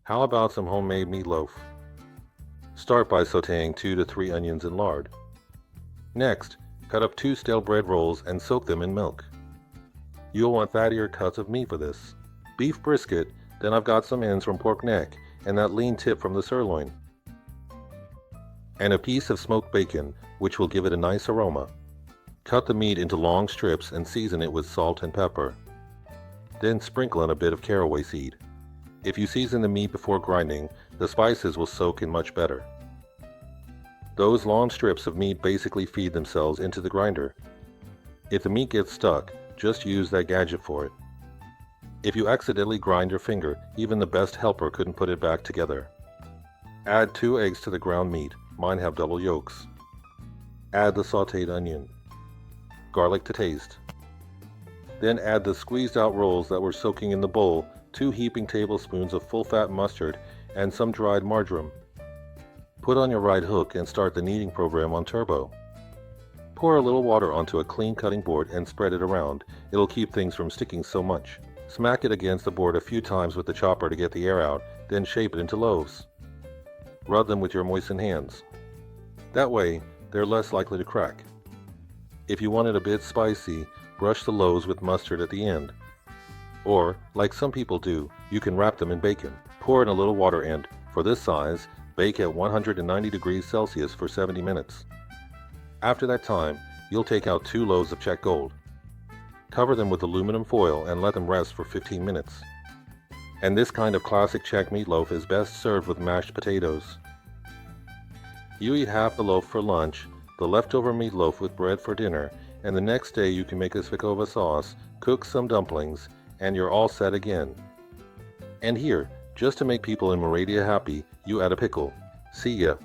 How about some homemade meatloaf? Start by sautéing 2 to 3 onions in lard. Next, cut up 2 stale bread rolls and soak them in milk. You'll want fattier cuts of meat for this. Beef brisket, then I've got some ends from pork neck and that lean tip from the sirloin. And a piece of smoked bacon, which will give it a nice aroma. Cut the meat into long strips and season it with salt and pepper. Then sprinkle in a bit of caraway seed. If you season the meat before grinding, the spices will soak in much better. Those long strips of meat basically feed themselves into the grinder. If the meat gets stuck, just use that gadget for it. If you accidentally grind your finger, even the best helper couldn't put it back together. Add 2 eggs to the ground meat. Mine have double yolks. Add the sautéed onion. Garlic to taste. Then add the squeezed out rolls that were soaking in the bowl, 2 heaping tablespoons of full-fat mustard, and some dried marjoram. Put on your right hook and start the kneading program on turbo. Pour a little water onto a clean cutting board and spread it around. It'll keep things from sticking so much. Smack it against the board a few times with the chopper to get the air out, then shape it into loaves. Rub them with your moistened hands. That way, they're less likely to crack. If you want it a bit spicy, brush the loaves with mustard at the end. Or, like some people do, you can wrap them in bacon. Pour in a little water and, for this size, bake at 190 degrees Celsius for 70 minutes. After that time, you'll take out 2 loaves of Czech gold. Cover them with aluminum foil and let them rest for 15 minutes. And this kind of classic Czech meatloaf is best served with mashed potatoes. You eat half the loaf for lunch, the leftover meatloaf with bread for dinner, and the next day you can make a svikova sauce, cook some dumplings, and you're all set again. And here, just to make people in Moravia happy, you add a pickle. See ya.